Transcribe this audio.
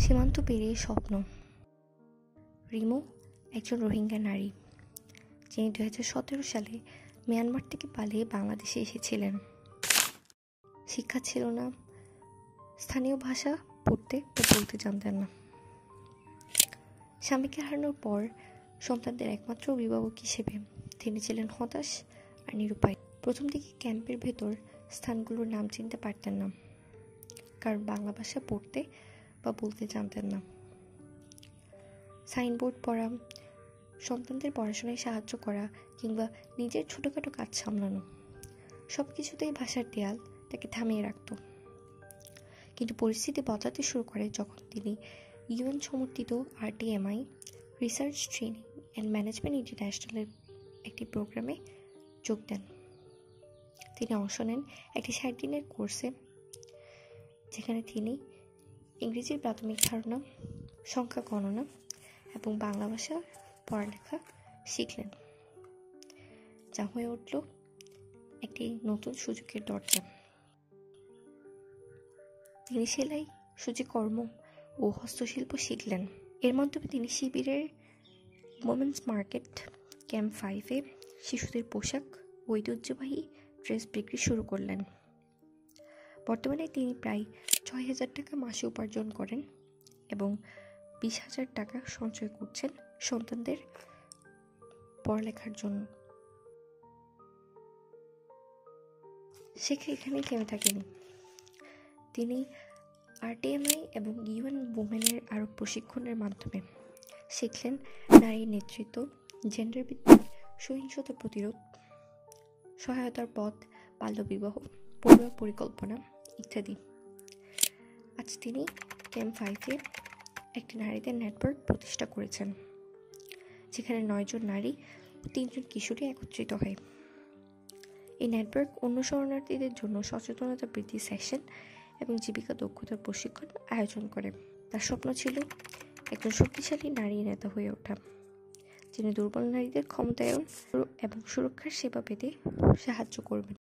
সীমান্ত পেরিয়ে স্বপ্ন। রিমু একজন রোহিঙ্গা নারী, যিনি 2017 সালে মিয়ানমার থেকে পালিয়ে বাংলাদেশে এসেছিলেন। শিক্ষা ছিল না, স্থানীয় ভাষা পড়তে বা বলতে জানতেন না। স্বামীকে হারানোর পর সন্তানদের একমাত্র অভিভাবক হিসেবে তিনি ছিলেন হতাশ আর নিরুপায়। প্রথম দিকে ক্যাম্পের ভেতর স্থানগুলোর নাম চিনতে পারতেন না, কারণ বাংলা ভাষা পড়তে বা বলতে জানতেন না। সাইনবোর্ড পড়া, সন্তানদের পড়াশোনায় সাহায্য করা কিংবা নিজের ছোটোখাটো কাজ সামলানো, সব কিছুতেই ভাষার দেয়াল তাকে থামিয়ে রাখত। কিন্তু পরিস্থিতি বদলাতে শুরু করে যখন তিনি ইউএন সমর্থিত RTMI research training and management ইন্টারন্যাশনালের একটি প্রোগ্রামে যোগ দেন। তিনি অংশ নেন একটি 60 দিনের কোর্সে, যেখানে তিনি ইংরেজির প্রাথমিক ধারণা, সংখ্যা গণনা এবং বাংলা ভাষার পড়ালেখা শিখলেন, যা হয়ে উঠল একটি নতুন সুযোগের দরজা। তিনি সেলাই, সূচিকর্ম ও হস্তশিল্প শিখলেন। এর মাধ্যমে তিনি শিবিরের ওমেন্স মার্কেট ক্যাম্প 5-এ শিশুদের পোশাক ও ঐতিহ্যবাহী ড্রেস বিক্রি শুরু করলেন। বর্তমানে তিনি প্রায় 6,000 টাকা মাসে উপার্জন করেন এবং 20,000 টাকা সঞ্চয় করছেন সন্তানদের পড়ালেখার জন্য। শেখা এখানেই থেমে থাকেনি। তিনি RTMI এবং UN ওমেনের আরও প্রশিক্ষণের মাধ্যমে শিখলেন নারীর নেতৃত্ব, জেন্ডার ভিত্তিক সহিংসতা প্রতিরোধ, সহায়তার পথ, বাল্যবিবাহ, পরিবার পরিকল্পনা ইত্যাদি। আজ তিনি ক্যাম্প 5-এ একটি নারীদের নেটওয়ার্ক প্রতিষ্ঠা করেছেন, যেখানে 9 জন নারী ও 3 জন কিশোরী একত্রিত হয়। এই নেটওয়ার্ক অন্য শরণার্থীদের জন্য সচেতনতা বৃদ্ধি সেশন এবং জীবিকা দক্ষতার প্রশিক্ষণ আয়োজন করে। তার স্বপ্ন ছিল একজন শক্তিশালী নারী নেতা হয়ে ওঠা, যিনি দুর্বল নারীদের ক্ষমতায়ন এবং সুরক্ষার সেবা পেতে সাহায্য করবেন।